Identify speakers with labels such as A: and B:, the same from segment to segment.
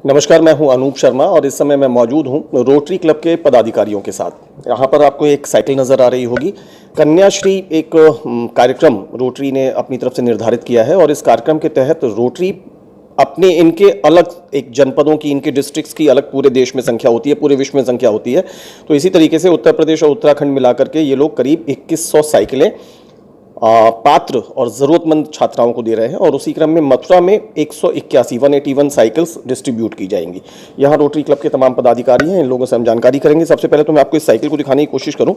A: नमस्कार, मैं हूं अनूप शर्मा और इस समय मैं मौजूद हूं रोटरी क्लब के पदाधिकारियों के साथ। यहां पर आपको एक साइकिल नज़र आ रही होगी। कन्याश्री एक कार्यक्रम रोटरी ने अपनी तरफ से निर्धारित किया है और इस कार्यक्रम के तहत रोटरी अपने इनके अलग एक जनपदों की, इनके डिस्ट्रिक्ट्स की अलग पूरे देश में संख्या होती है, पूरे विश्व में संख्या होती है। तो इसी तरीके से उत्तर प्रदेश और उत्तराखंड मिलाकर के ये लोग करीब 2100 साइकिलें पात्र और ज़रूरतमंद छात्राओं को दे रहे हैं और उसी क्रम में मथुरा में 181 साइकिल्स डिस्ट्रीब्यूट की जाएंगी। यहाँ रोटरी क्लब के तमाम पदाधिकारी हैं, इन लोगों से हम जानकारी करेंगे। सबसे पहले तो मैं आपको इस साइकिल को दिखाने की कोशिश करूँ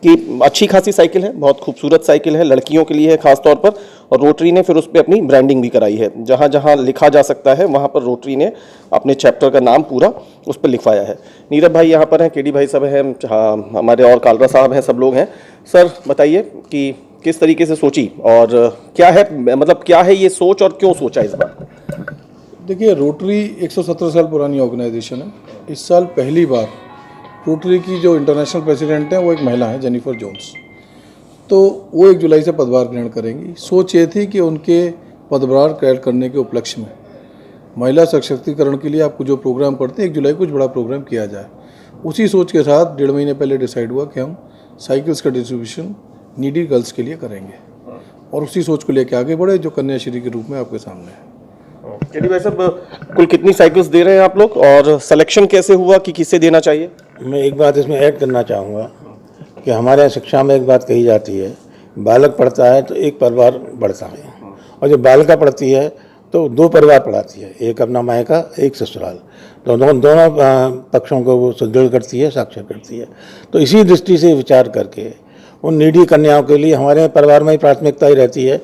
A: कि अच्छी खासी साइकिल है, बहुत खूबसूरत साइकिल है, लड़कियों के लिए है खास तौर पर, और रोटरी ने फिर उस पर अपनी ब्रांडिंग भी कराई है। जहाँ जहाँ लिखा जा सकता है वहाँ पर रोटरी ने अपने चैप्टर का नाम पूरा उस पर लिखवाया है। नीरव भाई यहाँ पर हैं, केडी भाई सब हैं, हमारे और कालरा साहब हैं, सब लोग हैं। सर बताइए कि किस तरीके से सोची और क्या है, मतलब क्या है ये सोच और क्यों सोचा इस बार?
B: देखिए, रोटरी 117 साल पुरानी ऑर्गेनाइजेशन है। इस साल पहली बार रोटरी की जो इंटरनेशनल प्रेसिडेंट हैं वो एक महिला है, जेनिफर जोन्स। तो वो 1 जुलाई से पदभार ग्रहण करेंगी। सोच ये थी कि उनके पदभार ग्रहण करने के उपलक्ष्य में महिला सशक्तिकरण के लिए आपको जो प्रोग्राम करते हैं 1 जुलाई कुछ बड़ा प्रोग्राम किया जाए। उसी सोच के साथ 1.5 महीने पहले डिसाइड हुआ कि हम साइकिल्स का डिस्ट्रीब्यूशन नीडी गर्ल्स के लिए करेंगे और उसी सोच को लेकर आगे बढ़े, जो कन्याश्री के रूप में आपके सामने है।
A: केडी भाई साहब, कुल कितनी साइकिल्स दे रहे हैं आप लोग और सिलेक्शन कैसे हुआ कि किसे देना चाहिए?
C: मैं एक बात इसमें ऐड करना चाहूँगा कि हमारे यहाँ शिक्षा में एक बात कही जाती है, बालक पढ़ता है तो एक परिवार बढ़ता है, और जब बालिका पढ़ती है तो 2 परिवार पढ़ाती है, एक अपना मायका, एक ससुराल। तो दोनों पक्षों को वो सुदृढ़ करती है, साक्षर करती है। तो इसी दृष्टि से विचार करके उन नीडी कन्याओं के लिए हमारे परिवार में ही प्राथमिकता ही रहती है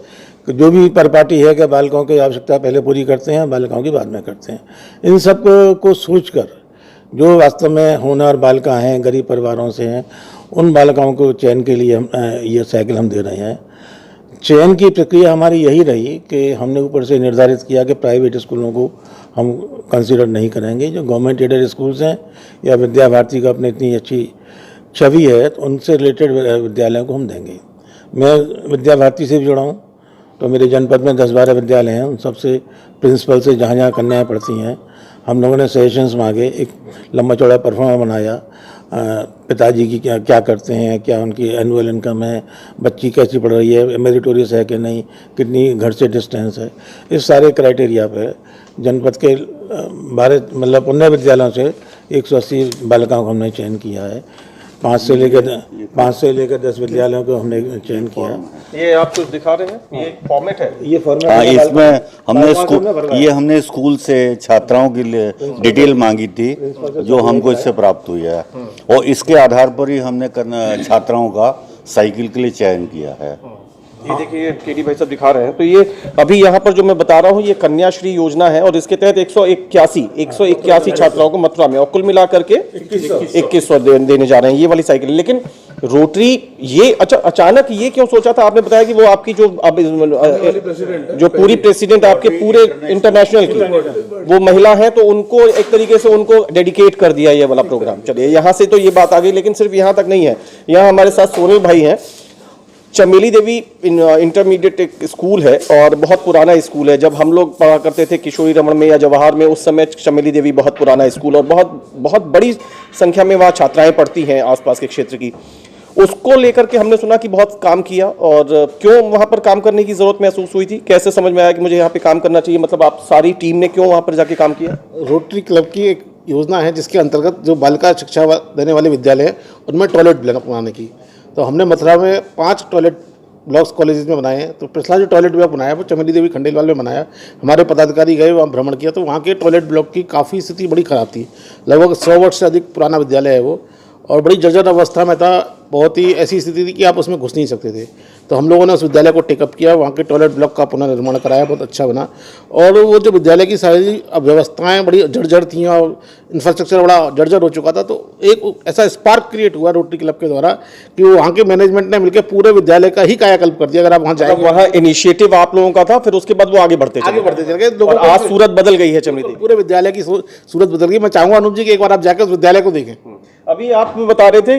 C: कि जो भी परिपाटी है कि बालिकाओं की आवश्यकता पहले पूरी करते हैं, बालिकाओं की बाद में करते हैं। इन सब को सोचकर जो वास्तव में होनहार बालिका हैं, गरीब परिवारों से हैं, उन बालिकाओं को चयन के लिए हम ये साइकिल हम दे रहे हैं। चयन की प्रक्रिया हमारी यही रही कि हमने ऊपर से निर्धारित किया कि प्राइवेट स्कूलों को हम कंसिडर नहीं करेंगे। जो गवर्नमेंट एडेड स्कूल्स हैं या विद्या भारती का अपनी इतनी अच्छी छवि है तो उनसे रिलेटेड विद्यालयों को हम देंगे। मैं विद्या भारती से भी जुड़ा हूँ, तो मेरे जनपद में 10-12 विद्यालय हैं। उन सबसे प्रिंसिपल से जहाँ जहाँ कन्याएँ पढ़ती हैं हम लोगों ने सजेशंस मांगे, एक लंबा चौड़ा परफॉर्मा बनाया। पिताजी की क्या करते हैं, क्या उनकी एनुअल इनकम है, बच्ची कैसी पढ़ रही है, मेरिटोरियस है कि नहीं, कितनी घर से डिस्टेंस है, इस सारे क्राइटेरिया पर जनपद के 12 15 विद्यालयों से 180 बालिकाओं को हमने चयन किया है। 5 से लेकर 10 विद्यालयों को हमने चयन किया।
A: ये आप कुछ दिखा रहे हैं, ये फॉर्मेट है,
C: ये फॉर्मेट।
D: हाँ, इसमें हमने स्कूल से छात्राओं की डिटेल मांगी थी जो हमको इससे प्राप्त हुई है, और इसके आधार पर ही हमने छात्राओं का साइकिल के लिए चयन किया है।
A: ये देखिए केडी भाई सब दिखा रहे हैं। तो ये अभी यहाँ पर जो मैं बता रहा हूँ ये कन्याश्री योजना है और इसके तहत 181 छात्राओं को मथुरा में, और कुल मिलाकर के 2100 देने जा रहे हैं ये वाली साइकिल। लेकिन रोटरी ये अचानक ये क्यों सोचा था? आपने बताया कि वो आपकी जो पूरी प्रेसिडेंट आपके पूरे इंटरनेशनल की वो महिला है, तो उनको एक तरीके से उनको डेडिकेट कर दिया ये वाला प्रोग्राम। चलिए यहाँ से तो ये बात आ गई, लेकिन सिर्फ यहाँ तक नहीं है। यहाँ हमारे साथ सोनल भाई हैं। चमेली देवी इंटरमीडिएट एक स्कूल है और बहुत पुराना स्कूल है। जब हम लोग पढ़ा करते थे किशोरी रमन में या जवाहर में, उस समय चमेली देवी बहुत पुराना स्कूल और बहुत बड़ी संख्या में वहाँ छात्राएं पढ़ती हैं आसपास के क्षेत्र की। उसको लेकर के हमने सुना कि बहुत काम किया, और क्यों वहाँ पर काम करने की ज़रूरत महसूस हुई थी, कैसे समझ में आया कि मुझे यहाँ पे काम करना चाहिए? मतलब आप सारी टीम ने क्यों वहाँ पर जाके काम किया?
E: रोटरी क्लब की एक योजना है जिसके अंतर्गत जो बालिका शिक्षा देने वाले विद्यालय हैं उनमें टॉयलेट ब्लॉक बनाने की, तो हमने मथुरा में 5 टॉयलेट ब्लॉक्स कॉलेजेस में बनाए हैं। तो पिछला जो टॉयलेट ब्लॉक बनाया वो चमेली देवी खंडेलवाल में बनाया। हमारे पदाधिकारी गए, वहाँ भ्रमण किया, तो वहाँ के टॉयलेट ब्लॉक की काफ़ी स्थिति बड़ी ख़राब थी। लगभग 100 वर्ष से अधिक पुराना विद्यालय है वो, और बड़ी जर्जर अवस्था में था। बहुत ही ऐसी स्थिति थी कि आप उसमें घुस नहीं सकते थे। तो हम लोगों ने उस विद्यालय को टेकअप किया, वहाँ के टॉयलेट ब्लॉक का पुनर्निर्माण कराया, बहुत अच्छा बना। और वो जो विद्यालय की सारी व्यवस्थाएं बड़ी जर्जर थी और इंफ्रास्ट्रक्चर बड़ा जर्जर हो चुका था। तो एक ऐसा स्पार्क क्रिएट हुआ रोटरी क्लब के द्वारा कि वो वहाँ के मैनेजमेंट ने मिलकर पूरे विद्यालय का ही कायाकल्प कर दिया। अगर आप वहाँ जाएंगे,
A: वहाँ इनिशिएटिव आप लोगों का था, फिर उसके बाद वो आगे बढ़ते चले गए। आज सूरत बदल गई है चमेली देवी,
E: पूरे विद्यालय की सूरत बदल गई। मैं चाहूँगा अनूप जी कि एक बार आप जाकर उस विद्यालय को देखें।
A: अभी आप बता रहे थे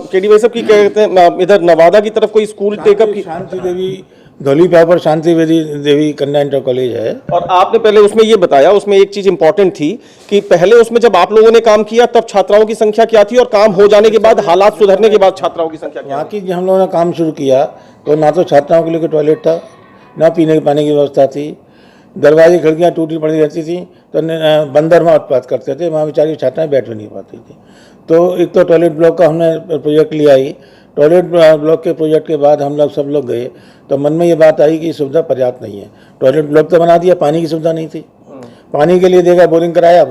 A: केडी भाई साहब की कहते हैं इधर नवादा की तरफ कोई स्कूल टेकअप की,
C: शांति देवी धौलीपाव पर शांति देवी कन्या इंटर कॉलेज है।
A: और आपने पहले उसमें ये बताया, उसमें एक चीज इंपॉर्टेंट थी कि पहले उसमें जब आप लोगों ने काम किया तब छात्राओं की संख्या क्या थी, और काम हो जाने के बाद, हालात सुधरने के बाद छात्राओं की संख्या क्या
C: वहाँ की जब हम लोगों ने काम शुरू किया तो ना तो छात्राओं के लिए टॉयलेट था, ना पीने के पानी की व्यवस्था थी, दरवाजे खिड़कियाँ टूटी पड़ी रहती थी, तो बंदर वहाँ उत्पात करते थे, वहाँ बेचारी छात्राएँ बैठ भी नहीं पाती थी। तो एक तो टॉयलेट ब्लॉक का हमने प्रोजेक्ट लिया ही, टॉयलेट ब्लॉक के प्रोजेक्ट के बाद हम लोग सब लोग गए तो मन में ये बात आई कि सुविधा पर्याप्त नहीं है। टॉयलेट ब्लॉक तो बना दिया, पानी की सुविधा नहीं थी। पानी के लिए देखा, बोरिंग कराया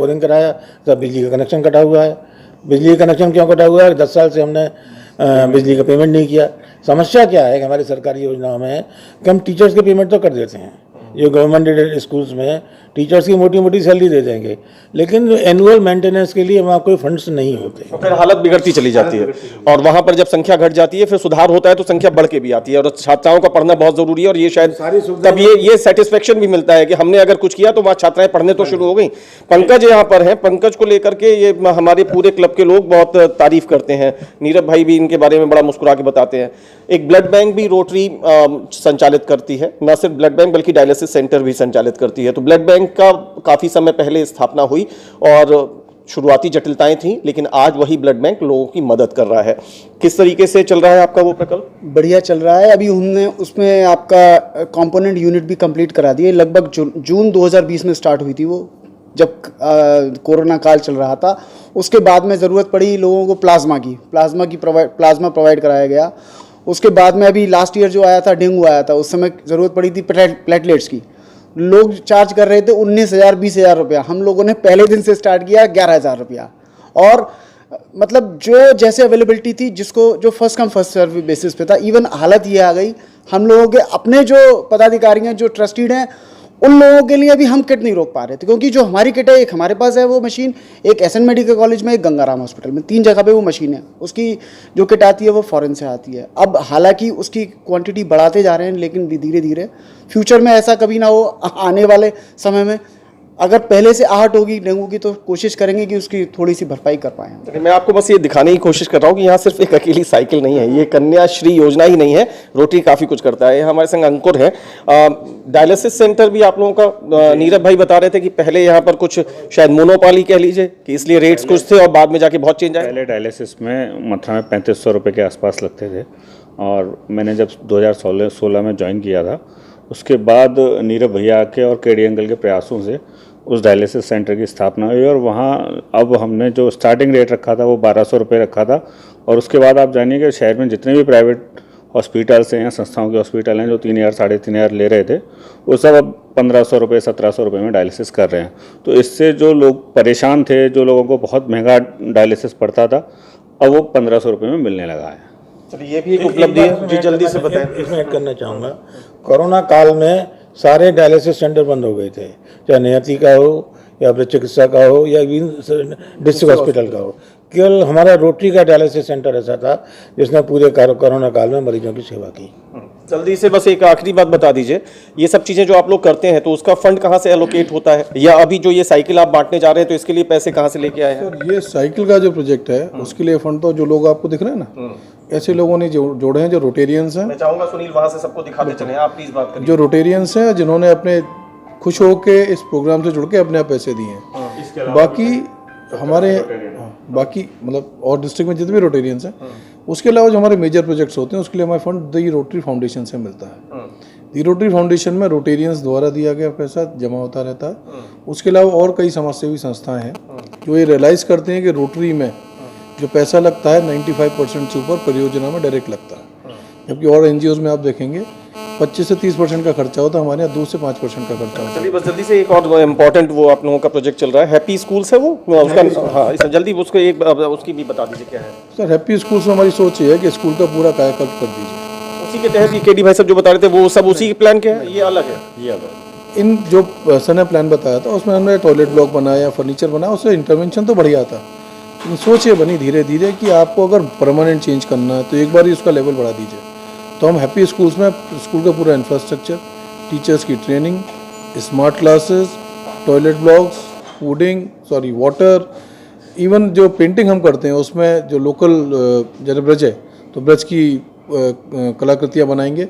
C: तो बिजली का कनेक्शन कटा हुआ है। बिजली का कनेक्शन क्यों कटा हुआ है? 10 साल से हमने बिजली का पेमेंट नहीं किया। समस्या क्या है कि हमारी सरकारी योजनाओं में कि हम टीचर्स के पेमेंट तो कर देते हैं, जो गवर्नमेंट एडेड स्कूल्स में टीचर्स की मोटी मोटी सैलरी दे देंगे, लेकिन एनुअल मेंटेनेंस के लिए वहाँ कोई फंड्स नहीं होते।
A: तो फिर हालत बिगड़ती चली जाती है, और वहां पर जब संख्या घट जाती है फिर सुधार होता है तो संख्या बढ़ के भी आती है, और छात्राओं का पढ़ना बहुत जरूरी है। और ये शायद तब ये सेटिस्फेक्शन भी मिलता है कि हमने अगर कुछ किया तो वहाँ छात्राएं पढ़ने तो शुरू हो गई। पंकज यहाँ पर है, पंकज को लेकर के ये हमारे पूरे क्लब के लोग बहुत तारीफ करते हैं, नीरव भाई भी इनके बारे में बड़ा मुस्कुरा के बताते हैं। एक ब्लड बैंक भी रोटरी संचालित करती है, न सिर्फ ब्लड बैंक बल्कि डायलिसिस सेंटर भी संचालित करती है। तो ब्लड बैंक का काफी समय पहले स्थापना हुई और शुरुआती जटिलताएं थी, लेकिन आज वही ब्लड बैंक लोगों की मदद कर रहा है। किस तरीके से चल रहा है आपका वो प्रकल्प?
F: बढ़िया चल रहा है। अभी हमने उसमें आपका कंपोनेंट यूनिट भी कंप्लीट करा दिए। लगभग जून 2020 में स्टार्ट हुई थी वो, जब कोरोना काल चल रहा था। उसके बाद में ज़रूरत पड़ी लोगों को प्लाज्मा प्रोवाइड कराया गया। उसके बाद में अभी लास्ट ईयर जो आया था, डेंगू आया था, उस समय ज़रूरत पड़ी थी प्लेटलेट्स की। लोग चार्ज कर रहे थे 19,000 20,000 रुपया, हम लोगों ने पहले दिन से स्टार्ट किया 11,000 रुपया। और मतलब जो जैसे अवेलेबिलिटी थी, जिसको जो first come first serve basis पे था। इवन हालत ये आ गई, हम लोगों के अपने जो पदाधिकारी हैं, जो ट्रस्टीड हैं, उन लोगों के लिए भी हम किट नहीं रोक पा रहे थे, क्योंकि जो हमारी किट है, एक हमारे पास है वो मशीन, एक एसएन मेडिकल कॉलेज में, एक गंगाराम हॉस्पिटल में, 3 जगह पे वो मशीन है। उसकी जो किट आती है वो फॉरेन से आती है। अब हालांकि उसकी क्वांटिटी बढ़ाते जा रहे हैं, लेकिन धीरे धीरे फ्यूचर में ऐसा कभी ना हो, आने वाले समय में अगर पहले से आहट होगी डेंगू की, तो कोशिश करेंगे कि उसकी थोड़ी सी भरपाई कर पाएँ।
A: मैं आपको बस ये दिखाने की कोशिश कर रहा हूँ कि यहाँ सिर्फ एक अकेली साइकिल नहीं है, ये कन्याश्री योजना ही नहीं है, रोटरी काफ़ी कुछ करता है। हमारे संग अंकुर है। डायलिसिस सेंटर भी आप लोगों का, नीरव भाई बता रहे थे कि पहले यहाँ पर कुछ शायद मोनोपाली कह लीजिए कि इसलिए रेट्स कुछ थे और बाद में जाके बहुत चेंज आए।
G: पहले डायलिसिस में मथुरा में 3500 रुपये के आसपास लगते थे, और मैंने जब 2016 में ज्वाइन किया था, उसके बाद नीरव भैया के और केडी अंकल के प्रयासों से उस डायलिसिस सेंटर की स्थापना हुई। और वहाँ अब हमने जो स्टार्टिंग रेट रखा था वो 1200 रुपये रखा था, और उसके बाद आप जानिए कि शहर में जितने भी प्राइवेट हॉस्पिटल्स हैं या संस्थाओं के हॉस्पिटल हैं जो 3,000 साढ़े 3,000 ले रहे थे, वो सब अब 1,500 रुपये 1,700 रुपये में डायलिसिस कर रहे हैं। तो इससे जो लोग परेशान थे, जो लोगों को बहुत महंगा डायलिसिस पड़ता था, अब वो 1,500 रुपये में मिलने लगा है।
A: चलिए, ये भी एक उपलब्धि है जी, जल्दी से बताएं।
C: इसमें ऐड करना चाहूँगा, कोरोना काल में सारे डायलिसिस सेंटर बंद हो गए थे, चाहे नियति का हो या वृक्ष चिकित्सा का हो या डिस्ट्रिक्ट हॉस्पिटल का हो। केवल हमारा रोटरी का डायलिसिस सेंटर ऐसा था जिसने पूरे कोरोना काल में मरीजों की सेवा की।
A: जल्दी से बस एक आखिरी बात बता दीजिए, ये सब चीज़ें जो आप लोग करते हैं तो उसका फंड कहाँ से एलोकेट होता है, या अभी जो ये साइकिल आप बांटने जा रहे हैं तो इसके लिए पैसे कहाँ से लेके आए हैं?
B: सर, ये साइकिल का जो प्रोजेक्ट है उसके लिए फंड तो जो लोग आपको दिख रहे हैं ना, ऐसे लोगों ने जोड़े हैं, जो रोटेरियंस हैं।
A: मैं चाहूंगा सुनील वहां से सबको दिखाते चले, आप प्लीज बात करिए।
B: जो रोटेरियंस हैं, जिन्होंने अपने खुश होकर इस प्रोग्राम से जुड़ के अपने आप पैसे दिए हैं। बाकी हमारे बाकी मतलब और डिस्ट्रिक्ट में जितने भी रोटेरियंस हैं, उसके अलावा जो हमारे मेजर प्रोजेक्ट्स होते हैं उसके लिए हमारे फंड दी रोटरी फाउंडेशन से मिलता है। दी रोटरी फाउंडेशन में रोटेरियंस द्वारा दिया गया पैसा जमा होता रहता है। उसके अलावा और कई समाजसेवी संस्थाएं हैं जो ये रियलाइज़ करते हैं कि रोटरी में जो पैसा लगता है 95% से ऊपर परियोजना में डायरेक्ट लगता है, जबकि और एनजीओज में आप देखेंगे 25 से 30% का खर्चा होता है, हमारे यहाँ 2 से 5% का खर्चा होता है।
A: चलिए बस जल्दी से एक और इम्पोर्टेंट वो आप लोगों का प्रोजेक्ट चल रहा है, हैप्पी स्कूल्स है वो उसका, हाँ इस जल्दी उसको एक उसकी भी बता दीजिए क्या है।
B: सर, हैप्पी स्कूल्स में हमारी सोच ये है कि स्कूल का पूरा कायाकल्प कर दीजिए।
A: उसी के तहत ये केडी भाई सब जो बता रहे थे वो सब उसी के प्लान के हैं, ये अलग है? ये अलग।
B: इन जो सन ने प्लान बताया था उसमें हमने टॉयलेट ब्लॉक बनाया, फर्नीचर बनाया, उससे इंटरवेंशन तो बढ़िया था, लेकिन सोच ये बनी धीरे धीरे कि आपको अगर परमानेंट चेंज करना है तो एक बार ही उसका लेवल बढ़ा दीजिए। तो हम हैप्पी स्कूल्स में स्कूल का पूरा इंफ्रास्ट्रक्चर, टीचर्स की training, smart classes, toilet blocks, water, even जो पेंटिंग हम करते हैं उसमें जो लोकल जैसे ब्रज है तो ब्रज की कलाकृतियाँ बनाएंगे।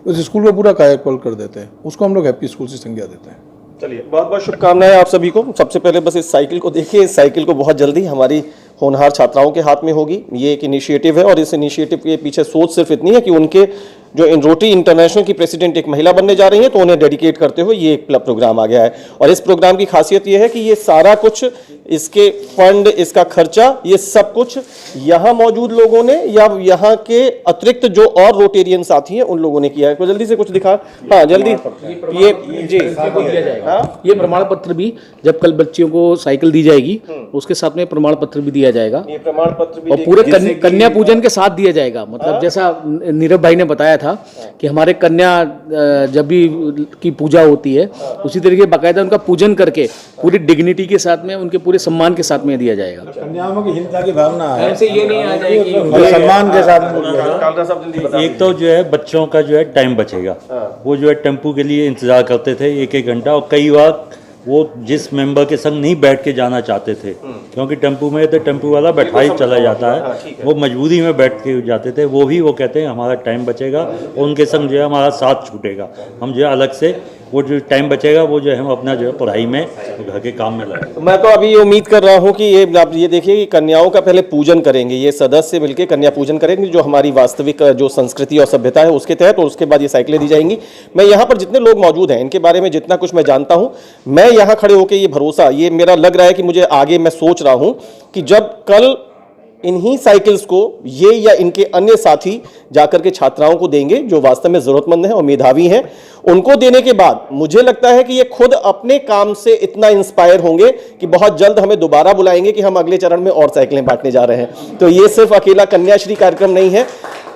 B: उस स्कूल को पूरा कायाकल्प कर देते हैं, उसको हम लोग हैप्पी स्कूल से संज्ञा देते हैं।
A: चलिए, बहुत बहुत शुभकामनाएं आप सभी को। सबसे पहले बस इस साइकिल को देखिए, इस साइकिल को बहुत जल्दी हमारी होनहार छात्राओं के हाथ में होगी। ये एक इनिशिएटिव है और इस इनिशिएटिव के पीछे सोच सिर्फ इतनी है कि उनके जो इन रोटरी इंटरनेशनल की प्रेसिडेंट एक महिला बनने जा रही हैं, तो उन्हें डेडिकेट करते हुए ये एक प्रोग्राम आ गया है। और इस प्रोग्राम की खासियत ये है कि ये सारा कुछ, इसके फंड, इसका खर्चा, ये सब कुछ यहाँ मौजूद लोगों ने या यहाँ के अतिरिक्त जो और रोटेरियन साथी हैं उन लोगों ने किया है। तो जल्दी से कुछ दिखा, हाँ जल्दी, ये जी
H: दिया जाएगा। ये प्रमाण पत्र भी जब कल बच्चियों को साइकिल दी जाएगी उसके साथ में प्रमाण पत्र भी दिया जाएगा,
A: ये प्रमाण पत्र भी
H: और पूरे कन्या पूजन के साथ दिया जाएगा। मतलब जैसा नीरव भाई ने बताया था कि हमारे कन्या जब भी की पूजा होती है उसी तरीके बाकायदा उनका पूजन करके पूरी डिग्निटी के साथ में, उनके पूरे सम्मान के साथ में दिया जाएगा।
C: कन्याओं की हिंसा की भावना है,
I: ऐसे ये नहीं आ जाएगी
C: और सम्मान के साथ
A: कालरा साहब जल्दी बता।
J: एक तो जो है बच्चों का जो है टाइम बचेगा, वो जो है टेम्पू के लिए इंतजार करते थे 1-1 घंटा, और कई बार वो जिस मेंबर के संग नहीं बैठ के जाना चाहते थे क्योंकि टेम्पू में तो टेम्पू वाला बैठा ही चला जाता है, वो मजबूरी में बैठ के जाते थे, वो कहते हैं हमारा टाइम बचेगा और उनके संग जो है हमारा साथ छूटेगा, हम जो है अलग से वो जो टाइम बचेगा वो जो है हम अपना जो है पढ़ाई में, घर के काम में लगाएंगे।
A: मैं तो अभी ये उम्मीद कर रहा हूँ कि ये आप ये देखिए कि कन्याओं का पहले पूजन करेंगे, ये सदस्य मिलकर कन्या पूजन करेंगे जो हमारी वास्तविक जो संस्कृति और सभ्यता है उसके तहत, और उसके बाद ये साइकिलें दी जाएंगी। मैं यहाँ पर जितने लोग मौजूद हैं इनके बारे में जितना कुछ मैं जानता हूँ, मैं यहाँ खड़े होकर ये भरोसा, ये मेरा लग रहा है कि मुझे आगे मैं सोच रहा हूँ कि जब कल इन्हीं साइकिल्स को ये या इनके अन्य साथी जाकर के छात्राओं को देंगे जो वास्तव में जरूरतमंद हैं और मेधावी हैं, उनको देने के बाद मुझे लगता है कि ये खुद अपने काम से इतना इंस्पायर होंगे कि बहुत जल्द हमें दोबारा बुलाएंगे कि हम अगले चरण में और साइकिलें बांटने जा रहे हैं। तो ये सिर्फ अकेला कन्याश्री कार्यक्रम नहीं है,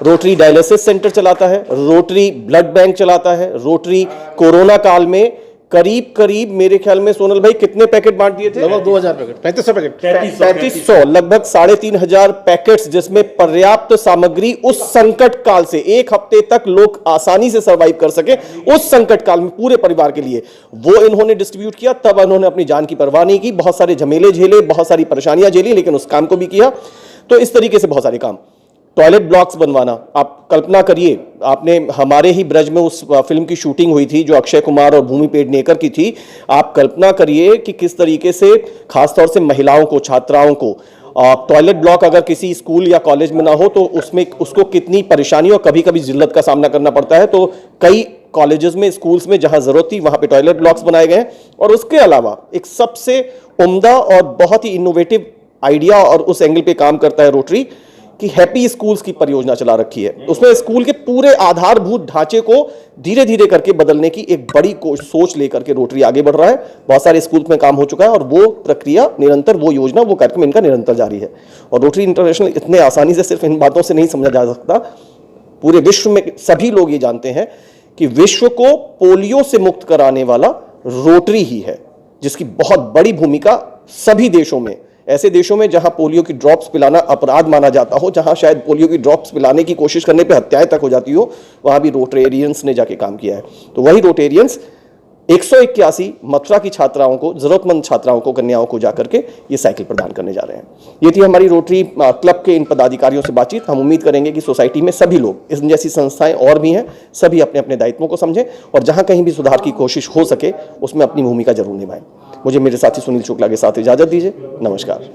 A: रोटरी डायलिसिस सेंटर चलाता है, रोटरी ब्लड बैंक चलाता है, रोटरी कोरोना काल में करीब मेरे ख्याल में सोनल भाई कितने पैकेट बांट दिए थे?
E: लगभग 2000 पैकेट, 3500 पैकेट,
A: 3500, लगभग 3500 पैकेट्स, जिसमें पर्याप्त सामग्री उस संकट काल से 1 हफ्ते तक लोग आसानी से सरवाइव कर सके, उस संकट काल में पूरे परिवार के लिए वो इन्होंने डिस्ट्रीब्यूट किया। तब उन्होंने अपनी जान की परवाह नहीं की, बहुत सारे झमेले झेले, बहुत सारी परेशानियां झेली, लेकिन उस काम को भी किया। तो इस तरीके से बहुत सारे काम, टॉयलेट ब्लॉक्स बनवाना, आप कल्पना करिए, आपने हमारे ही ब्रज में उस फिल्म की शूटिंग हुई थी जो अक्षय कुमार और भूमि पेडनेकर की थी, आप कल्पना करिए कि किस तरीके से खासतौर से महिलाओं को, छात्राओं को टॉयलेट ब्लॉक अगर किसी स्कूल या कॉलेज में ना हो तो उसमें उसको कितनी परेशानी और कभी कभी जिल्लत का सामना करना पड़ता है। तो कई कॉलेजेस में, स्कूल्स में जहां जरूरत थी वहां पे टॉयलेट ब्लॉक्स बनाए गए हैं। और उसके अलावा एक सबसे उम्दा और बहुत ही इनोवेटिव आइडिया और उस एंगल पे काम करता है रोटरी कि हैप्पी स्कूल्स की परियोजना चला रखी है। उसमें स्कूल के पूरे आधारभूत ढांचे को धीरे धीरे करके बदलने की एक बड़ी सोच लेकर के रोटरी आगे बढ़ रहा है। बहुत सारे स्कूल्स में काम हो चुका है और वो प्रक्रिया निरंतर, वो योजना, वो कार्यक्रम इनका निरंतर जारी है। और रोटरी इंटरनेशनल इतने आसानी से सिर्फ इन बातों से नहीं समझा जा सकता, पूरे विश्व में सभी लोग ये जानते हैं कि विश्व को पोलियो से मुक्त कराने वाला रोटरी ही है, जिसकी बहुत बड़ी भूमिका सभी देशों में, ऐसे देशों में जहां पोलियो की ड्रॉप्स पिलाना अपराध माना जाता हो, जहां शायद पोलियो की ड्रॉप्स पिलाने की कोशिश करने पे हत्याएं तक हो जाती हो, वहां भी रोटेरियंस ने जाके काम किया है। तो वही रोटेरियंस 181 मथुरा की छात्राओं को, जरूरतमंद छात्राओं को, कन्याओं को जाकर के ये साइकिल प्रदान करने जा रहे हैं। ये थी हमारी रोटरी क्लब के इन पदाधिकारियों से बातचीत। हम उम्मीद करेंगे कि सोसाइटी में सभी लोग, इस जैसी संस्थाएं और भी हैं, सभी अपने अपने दायित्वों को समझें और जहां कहीं भी सुधार की कोशिश हो सके उसमें अपनी भूमिका जरूर निभाएं। मुझे मेरे साथी सुनील शुक्ला के साथ इजाजत दीजिए। नमस्कार।